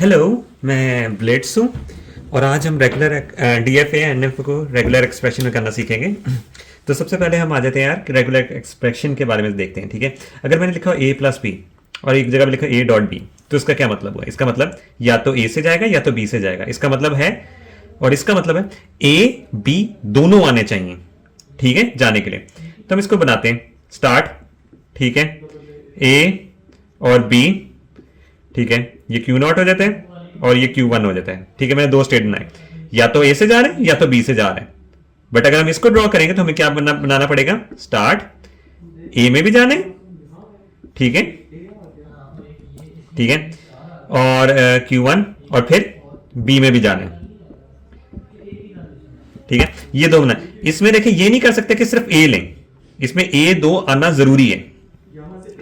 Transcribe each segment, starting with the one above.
Hello, मैं blades हूँ और आज हम रेगुलर डीएफए एनएफ को रेगुलर एक्सप्रेशन में करना सीखेंगे। तो सबसे पहले हम आ जाते हैं यार रेगुलर एक्सप्रेशन के बारे में देखते हैं। ठीक है, अगर मैंने लिखा ए प्लस बी और एक जगह पे लिखा ए डॉट बी, तो इसका क्या मतलब हुआ? इसका मतलब या तो ए से जाएगा या तो बी से जाएगा, इसका मतलब है। और इसका मतलब है ए बी दोनों आने चाहिए, ठीक है, जाने के लिए। तो हम इसको बनाते हैं स्टार्ट, ठीक है, ए और बी, ठीक है, ये क्यू नॉट हो जाता है और ये क्यू वन हो जाता है। ठीक है, मैंने दो स्टेट बनाए, या तो ए से जा रहे हैं या तो बी से जा रहे हैं। बट अगर हम इसको ड्रॉ करेंगे तो हमें क्या बनाना पड़ेगा? स्टार्ट ए में भी जाने, ठीक है, ठीक है, और क्यू वन और फिर बी में भी जाने, ठीक है, ये दो बना। इसमें देखिए ये नहीं कर सकते कि सिर्फ ए लें, इसमें ए दो आना जरूरी है।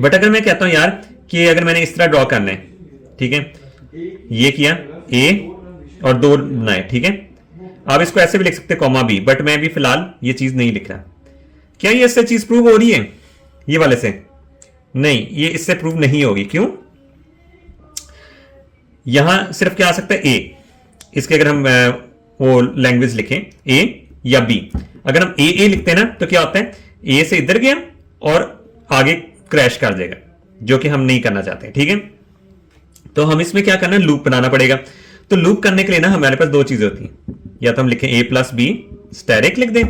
बट अगर मैं कहता हूं यार कि अगर मैंने इस तरह ड्रॉ करना है, ठीक है, ये किया ए और दो बनाए, ठीक है, आप इसको ऐसे भी लिख सकते कॉमा बी, बट मैं भी फिलहाल ये चीज नहीं लिख रहा। क्या ये इससे चीज प्रूव हो रही है? ये वाले से नहीं, ये इससे प्रूव नहीं होगी। क्यों? यहां सिर्फ क्या आ सकता है? ए। इसके अगर हम वो लैंग्वेज लिखें ए या बी, अगर हम ए लिखते हैं ना तो क्या होता है? ए से इधर गया और आगे क्रैश कर देगा, जो कि हम नहीं करना चाहते। ठीक है, तो हम इसमें क्या करना है? लूप बनाना पड़ेगा। तो लूप करने के लिए ना हमारे पास दो चीजें होती हैं, या तो हम लिखें ए प्लस बी स्टैटिक लिख दें,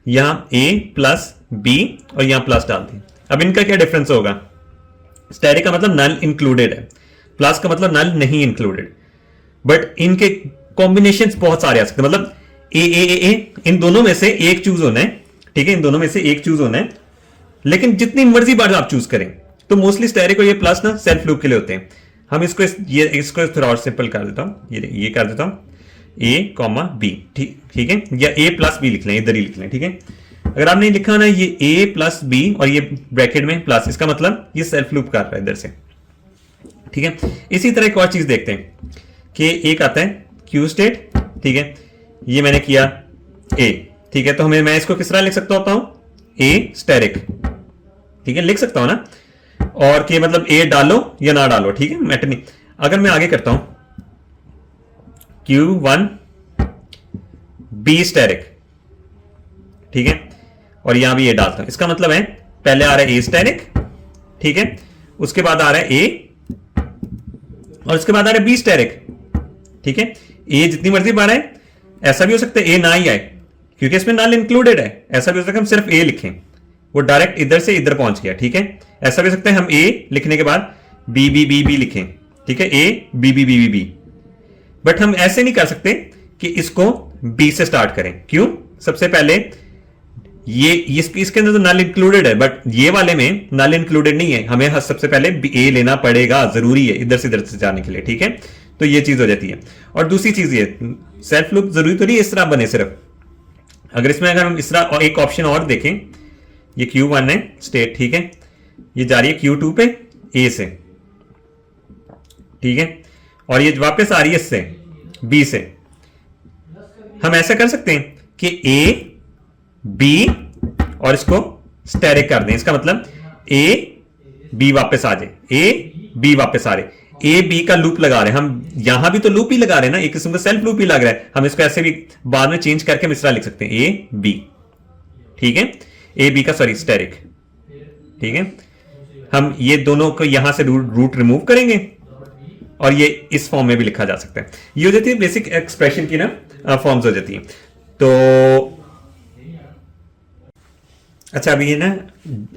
यहां ए प्लस बी और यहां प्लस डाल दें। अब इनका क्या डिफरेंस होगा? स्टैटिक का मतलब नल इंक्लूडेड है, प्लस का मतलब नल नहीं इंक्लूडेड। बट इनके कॉम्बिनेशंस बहुत सारे आ सकते हैं, मतलब ए इन दोनों में से एक चूज होना है, ठीक है, इन दोनों में से एक चूज होना है, लेकिन जितनी मर्जी बार आप चूज करें। तो मोस्टली स्टैटिक और ये प्लस ना सेल्फ लूप के लिए होते हैं। हम इसको थोड़ा और सिंपल कर देता हूं, ये कर देता हूं ए कॉमा बी, ठीक है, या ए प्लस बी लिख लें, इधर ही लिख लें। ठीक है, अगर आपने लिखा ना ये ए प्लस बी और ये ब्रैकेट में प्लस, इसका मतलब ये सेल्फ लूप कर रहा है इधर से। ठीक है, इसी तरह एक और चीज देखते हैं कि एक आता है क्यू स्टेट, ठीक है, ये मैंने किया ए, ठीक है, तो मैं इसको किस तरह लिख सकता होता हूं? ए स्टैटिक, ठीक है, लिख सकता हूं ना। और कि मतलब ए डालो या ना डालो, ठीक है, मैटर नहीं। अगर मैं आगे करता हूं क्यू वन बी स्टैटिक, ठीक है, और यहां भी ए डालता हूं, इसका मतलब है पहले आ रहा है ए स्टैटिक, ठीक है, उसके बाद आ रहा है ए और उसके बाद आ रहा है बी स्टैटिक, ठीक है। ए जितनी मर्जी बार आए, ऐसा भी हो सकता है ए ना ही आए क्योंकि इसमें नल इंक्लूडेड है, ऐसा भी हो सकता है हम सिर्फ ए लिखें, वो डायरेक्ट इधर से इधर पहुंच गया, ठीक है। ऐसा भी हो सकता है हम ए लिखने के बाद बी बी बी बी लिखें, ठीक है, A B B B B B. But हम ऐसे नहीं कर सकते कि इसको बी से स्टार्ट करें। क्यों? सबसे पहले ये इसके अंदर तो नल इंक्लूडेड है, बट ये वाले में नल इंक्लूडेड नहीं है, हमें सबसे पहले ए लेना पड़ेगा, जरूरी है इधर से जाने के लिए, ठीक है। तो ये चीज हो जाती है। और दूसरी चीज ये सेल्फ लूप जरूरी तो नहीं इस तरह बने सिर्फ, अगर हम इस तरह एक ऑप्शन और देखें, ये Q1 है स्टेट, ठीक है, ये जा रही है Q2 पे ए से, ठीक है, और ये वापस आ रही है इससे बी से। हम ऐसा कर सकते हैं कि ए बी और इसको स्टैटिक कर दें, इसका मतलब ए बी वापस आ जाए, ए बी वापस आ रहे, ए बी का लूप लगा रहे हैं हम। यहां भी तो लूप ही लगा रहे हैं ना, एक किस्म का सेल्फ लूप ही लग रहा है। हम इसको ऐसे भी बाद में चेंज करके हम इस तरह लिख सकते हैं ए बी, ठीक है, ए बी का सॉरी स्टैटिक, ठीक है। हम ये दोनों को यहां से रूट रिमूव करेंगे और ये इस फॉर्म में भी लिखा जा सकता है। ये हो जाती है बेसिक एक्सप्रेशन की ना फॉर्म्स हो जाती है। तो अच्छा, अभी ये ना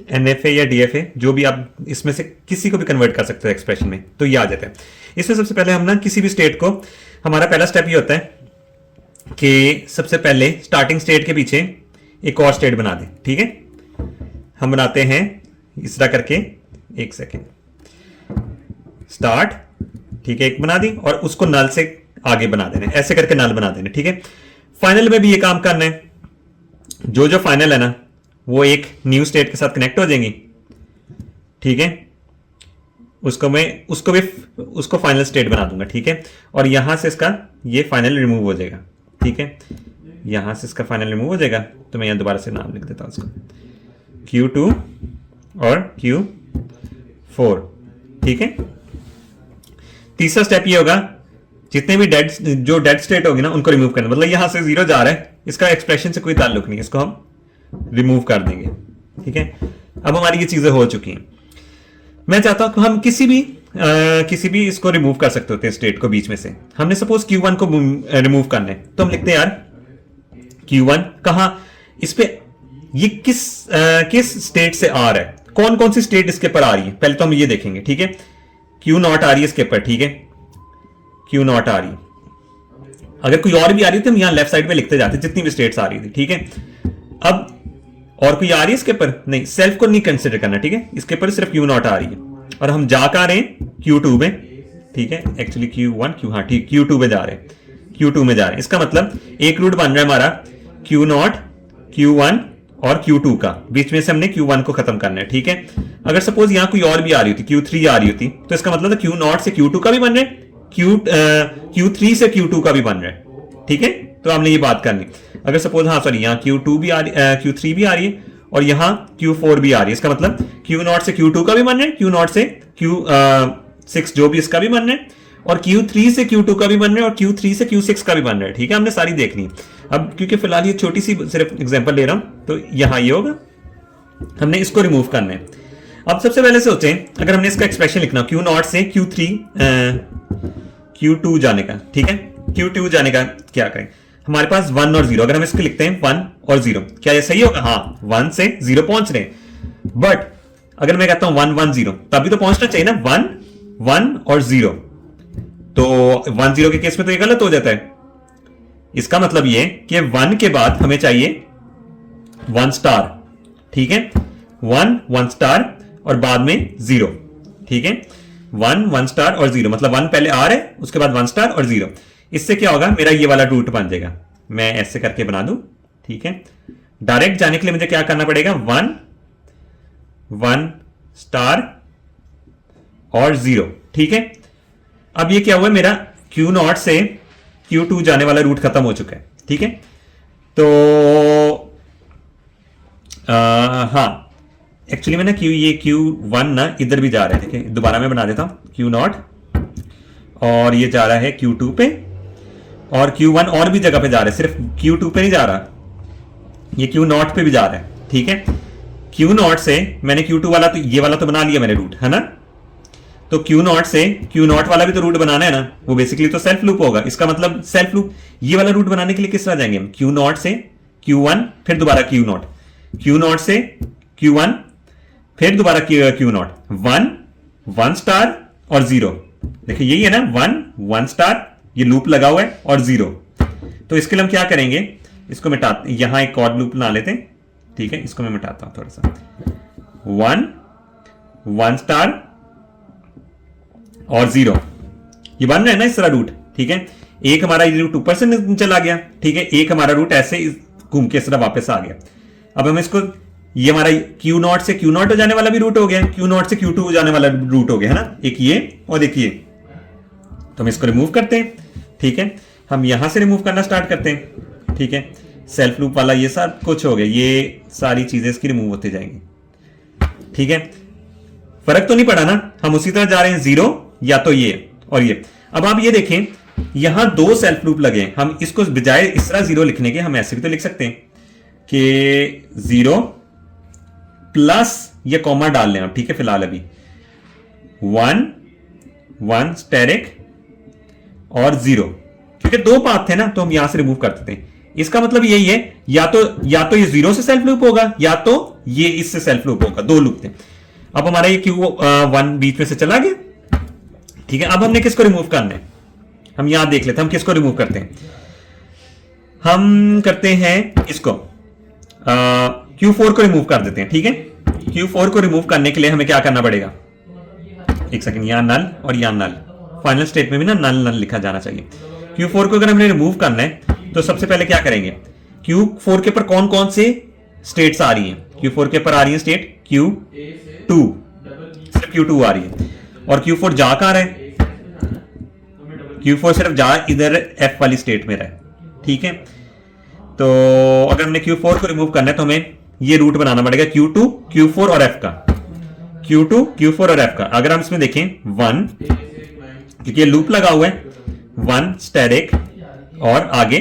एनएफए या डीएफए जो भी आप इसमें से किसी को भी कन्वर्ट कर सकते हो एक्सप्रेशन में, तो ये आ जाता है। इसमें सबसे पहले हम ना किसी भी स्टेट को, हमारा पहला स्टेप ये होता है कि सबसे पहले स्टार्टिंग स्टेट के पीछे एक और स्टेट बना दें, ठीक है। हम बनाते हैं इस तरह करके, एक सेकेंड, स्टार्ट, ठीक है, एक बना दी और उसको नल से आगे बना देना, ऐसे करके नल बना देना, ठीक है। फाइनल में भी ये काम करना है, जो फाइनल है ना वो एक न्यू स्टेट के साथ कनेक्ट हो जाएंगी, ठीक है। उसको फाइनल स्टेट बना दूंगा, ठीक है, और यहां से इसका ये फाइनल रिमूव हो जाएगा, ठीक है, यहां से इसका फाइनल रिमूव हो जाएगा। तो मैं यहां दोबारा से नाम लिख देता हूं इसको Q2 और Q4, ठीक है। तीसरा स्टेप ये होगा जितने भी जो डेड स्टेट होगी ना उनको रिमूव करना, मतलब यहां से 0 जा रहा है, इसका एक्सप्रेशन से कोई ताल्लुक नहीं, इसको हम रिमूव कर देंगे। ठीक है, अब हमारी ये चीजें हो चुकी हैं। मैं चाहता हूं कि हम किसी भी इसको रिमूव कर सकते होते हैं स्टेट को बीच में से। हमने सपोज Q1 को रिमूव करना है, तो हम लिखते हैं यार Q1 कहां, इस पे ये किस स्टेट से आ रहा है, कौन कौन सी स्टेट इसके पर आ रही है, पहले तो हम ये देखेंगे। ठीक है, Q0 आ रही है इसके पर, ठीक है, Q0 आ रही है। अगर कोई और भी आ रही थी हम यहां लेफ्ट साइड पे लिखते जाते जितनी भी स्टेट्स आ रही थी। ठीक है, अब और कोई आ रही है इसके पर, नहीं, सेल्फ को नहीं कंसिडर करना। ठीक है, इसके पर सिर्फ Q0 आ रही है, और हम जा कर रहे हैं Q2 में। ठीक है, एक्चुअली Q1 हाँ ठीक, Q2 में जा रहे हैं, Q2 में जा रहे हैं। इसका मतलब एक रूट बन रहा है हमारा Q0, Q1 और Q2 का, बीच में से हमने Q1 को खत्म करना है। ठीक है, अगर सपोज यहां कोई और भी आ रही होती, Q3 आ रही होती, तो इसका मतलब Q0 से Q2 का भी बन रहा है, Q3 से Q2 का भी बन रहा है। ठीक है, तो हमने ये बात करनी। अगर सपोज हाँ सॉरी यहाँ Q2 भी आ रही, Q3 भी आ रही है और यहाँ Q4 भी आ रही है, इसका मतलब Q0 से Q2 का भी बन रहा है, Q0 से Q6 जो भी इसका भी बन रहा है, और Q3 से Q2 का भी बन रहा है, और Q3 से Q6 का भी बन रहा है। ठीक है, हमने सारी देखनी। अब क्योंकि फिलहाल ये छोटी सी सिर्फ एग्जांपल ले रहा हूं, तो यहां ये होगा, हमने इसको रिमूव करना है। अब सबसे पहले सोचें, अगर हमने इसका एक्सप्रेशन लिखना Q0 से Q2 जाने का, ठीक है, Q2 जाने का क्या करें, हमारे पास 1 और 0, अगर हम इसको लिखते हैं 1 और 0, क्या ये सही होगा? हाँ, 1 से 0 पहुंच रहे हैं। बट अगर मैं कहता हूं 1 1 0, तभी तो पहुंचना चाहिए ना, 1 1 और 0, तो 1 0 के केस में तो ये गलत हो जाता है। इसका मतलब ये कि 1 के बाद हमें चाहिए 1 स्टार। ठीक है, 1 1 स्टार और बाद में 0। ठीक है, 1 1 स्टार और 0, मतलब 1 पहले आ रहा है, उसके बाद 1 स्टार और 0। इससे क्या होगा, मेरा ये वाला रूट बन जाएगा। मैं ऐसे करके बना दूं। ठीक है, डायरेक्ट जाने के लिए मुझे क्या करना पड़ेगा, 1 1 स्टार और 0। ठीक है, अब ये क्या हुआ, मेरा Q0 से Q2 जाने वाला रूट खत्म हो चुका है। ठीक है, तो हाँ, एक्चुअली मैं ना ये Q1 ना इधर भी जा रहा है। देखिए, दोबारा मैं बना देता हूं, Q0 और ये जा रहा है Q2 पे, और Q1 और भी जगह पे जा रहा है, सिर्फ Q2 पे नहीं जा रहा, ये Q0 पे भी जा रहा है। ठीक है, Q0 से मैंने Q2 वाला, तो ये वाला तो बना लिया मैंने रूट, है ना, तो Q0 से Q0 वाला भी तो रूट बनाना है ना, वो बेसिकली तो सेल्फ लूप होगा। इसका मतलब सेल्फ लूप, ये वाला रूट बनाने के लिए किस तरह जाएंगे हम, Q0 से Q1 फिर दोबारा Q0, Q0 से Q1 फिर दोबारा Q0, 1 1 स्टार और 0। देखिए यही है ना, 1 1 स्टार, ये लूप लगा हुआ है, और 0। तो इसके लिए हम क्या करेंगे, इसको मिटाते, यहां एक और लूप बना लेते हैं। ठीक है, इसको मैं मिटाता हूं थोड़ा सा, 1 1 स्टार और 0, ये बन रहा है ना इस तरह रूट। ठीक है, एक हमारा ये रूट ऊपर से चला गया। ठीक है, एक हमारा रूट ऐसे घूम के इस तरह वापस आ गया। अब हम इसको, ये हमारा Q0 से Q0 जाने वाला भी रूट हो गया, Q0 से Q2 जाने वाला रूट हो गया, है ना, एक ये और एक ये। तो हम इसको रिमूव करते हैं। ठीक है, हम यहां से रिमूव करना स्टार्ट करते हैं। ठीक है, सेल्फ लूप वाला ये सब कुछ हो गया, ये सारी चीजें इसकी रिमूव होती जाएंगी। ठीक है, फर्क तो नहीं पड़ा ना, हम उसी तरह जा रहे हैं, 0 या तो ये और ये। अब आप ये देखें, यहां 2 सेल्फ लूप लगे हैं, हम इसको बजाय इस तरह 0 लिखने के हम ऐसे भी तो लिख सकते हैं कि 0 प्लस ये कॉमा डाल लें आप। ठीक है, फिलहाल अभी 1 1 स्टेरिक और 0, क्योंकि 2 पाथ थे ना, तो हम यहां से रिमूव कर देते हैं। इसका मतलब यही है, या तो ये 0 से सेल्फ लूप होगा, या तो ये इससे सेल्फ लूप होगा, 2 लूप थे। अब हमारा ये Q1 बीच में से चला गया। ठीक है, अब हमने किसको रिमूव करना है, हम यहां देख लेते हैं, हम किसको रिमूव करते हैं। हम करते हैं इसको Q4 को रिमूव कर देते हैं। ठीक है, Q4 को रिमूव करने के लिए हमें क्या करना पड़ेगा, एक सेकंड, यहां नल और यहां नल, फाइनल स्टेट में भी ना नल नल लिखा जाना चाहिए। Q4 को अगर हमने रिमूव करना है, तो सबसे पहले क्या करेंगे, Q4 के ऊपर कौन कौन से स्टेट्स आ रही हैं, Q4 के ऊपर आ रही है स्टेट Q2, सिर्फ Q2 आ रही है, और Q4 जा कहां रहा है, Q4 सिर्फ जा इधर F वाली स्टेट में रहा है। ठीक है, तो अगर हमने Q4 को रिमूव करना है, तो हमें ये रूट बनाना पड़ेगा Q2 Q4 और F का, Q2 Q4 और F का। अगर हम इसमें देखें 1, क्योंकि ये लूप लगा हुआ है, 1 स्टैटिक और आगे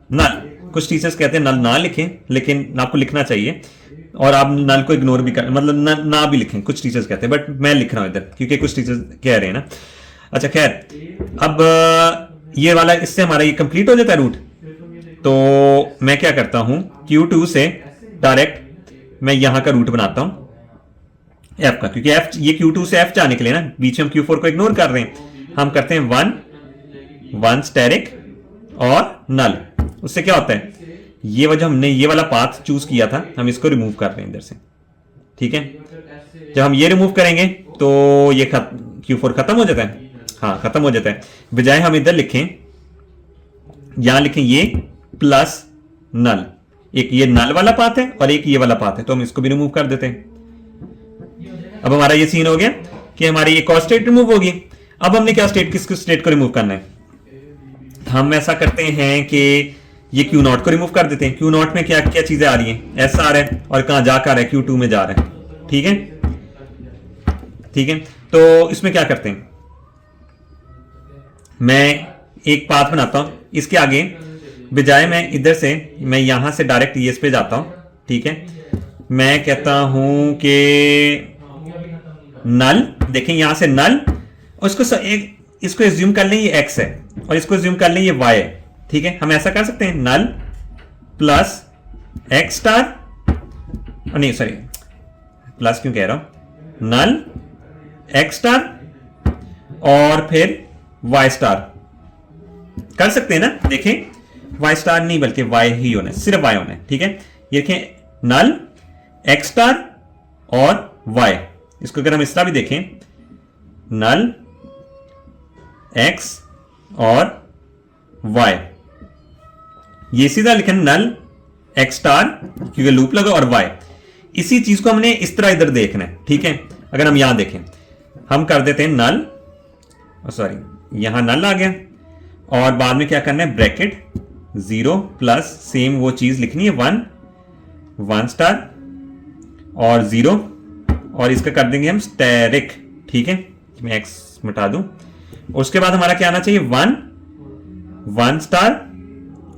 नल। कुछ टीचर्स कहते हैं नल ना लिखें, लेकिन आपको लिखना चाहिए, और आप नल को इग्नोर भी कर, मतलब ना भी लिखें, कुछ टीचर्स कहते हैं, बट मैं लिख रहा हूं इधर क्योंकि कुछ टीचर्स कह रहे हैं ना। अच्छा खैर, अब ये वाला, इससे हमारा ये कंप्लीट हो जाता है रूट। तो मैं क्या करता हूं, Q2 से डायरेक्ट मैं यहां का रूट बनाता हूं F का, क्योंकि F, ये Q2 से F जाने के लिए ना, बीच में हम Q4 को इग्नोर कर रहे हैं, हम करते हैं 1 स्टैटिक और नल। उससे क्या होता है, ये वजह हमने ये वाला पाथ चूज किया था, हम इसको रिमूव कर रहे हैं इधर से, ठीक है। जब हम ये रिमूव करेंगे तो ये Q4 खत्म हो जाता है, हाँ खत्म हो जाता है। बजाय हम इधर लिखें, यहां लिखें ये प्लस नल, एक ये नल वाला पाथ है और एक ये वाला पाथ है, तो हम इसको भी रिमूव कर देते हैं। अब हमारा ये सीन हो गया कि हमारी एक और स्टेट रिमूव होगी। अब हमने क्या स्टेट, किस स्टेट को रिमूव करना है, हम ऐसा करते हैं कि ये Q0 को रिमूव कर देते हैं। Q0 में क्या क्या चीजें आ रही हैं, ऐसा आ रहा है और कहां जाकर आ रहा है, Q2 में जा रहा है, ठीक है ठीक है। तो इसमें क्या करते हैं, मैं एक पाथ बनाता हूं, इसके आगे बजाय मैं इधर से, मैं यहां से डायरेक्ट इस पे जाता हूं, ठीक है। मैं कहता हूं कि नल, देखें यहां से नल, और इसको एज्यूम कर लें ये x है और इसको एज्यूम कर लें ये y है, ठीक है। हम ऐसा कर सकते हैं, नल प्लस x स्टार, नहीं सॉरी प्लस क्यों कह रहा हूं, नल x स्टार और फिर y स्टार कर सकते हैं ना। देखें y स्टार नहीं बल्कि y ही होना है, सिर्फ y होना है, ठीक है। ये देखें नल x स्टार और y, इसको अगर हम इस तरह भी देखें, नल x और y, ये सीधा लिखें नल x स्टार क्योंकि लूप लगा और y। इसी चीज को हमने इस तरह इधर देखना है, ठीक है। अगर हम यहां देखें, हम कर देते हैं नल, सॉरी यहां नल आ गया, और बाद में क्या करना है, ब्रैकेट 0 प्लस सेम वो चीज लिखनी है 1 स्टार और 0, और इसका कर देंगे हम स्टैटिक, ठीक है। मैं x मिटा दूं, उसके बाद हमारा क्या आना चाहिए, 1 स्टार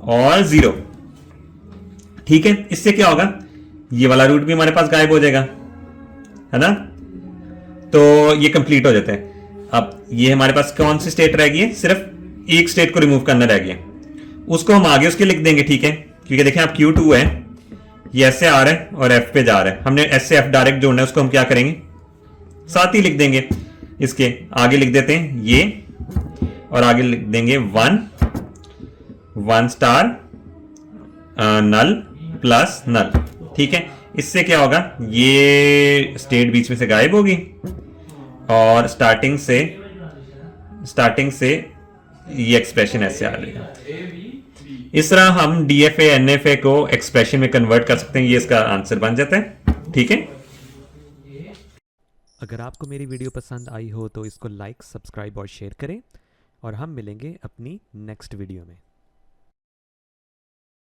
और 0, ठीक है। इससे क्या होगा, ये वाला रूट भी हमारे पास गायब हो जाएगा, है ना। तो ये कंप्लीट हो जाता है। अब ये हमारे पास कौन सी स्टेट रह गई है, सिर्फ एक स्टेट को रिमूव करना रह गया, उसको हम आगे उसके लिख देंगे, ठीक है। क्योंकि देखें आप Q2 है, ये ऐसे आ रहा है और F पे जा रहा है, हमने S से F डायरेक्ट जोड़ना है, उसको हम क्या करेंगे, साथ ही लिख देंगे, इसके आगे लिख देते हैं ये, और आगे लिख देंगे 1 स्टार नल प्लस नल, ठीक है। इससे क्या होगा, ये स्टेट बीच में से गायब होगी और स्टार्टिंग से ये एक्सप्रेशन ऐसे आ जाएगा। इस तरह हम DFA NFA को एक्सप्रेशन में कन्वर्ट कर सकते हैं, ये इसका आंसर बन जाता है, ठीक है। अगर आपको मेरी वीडियो पसंद आई हो तो इसको लाइक, सब्सक्राइब और शेयर करें, और हम मिलेंगे अपनी नेक्स्ट वीडियो में।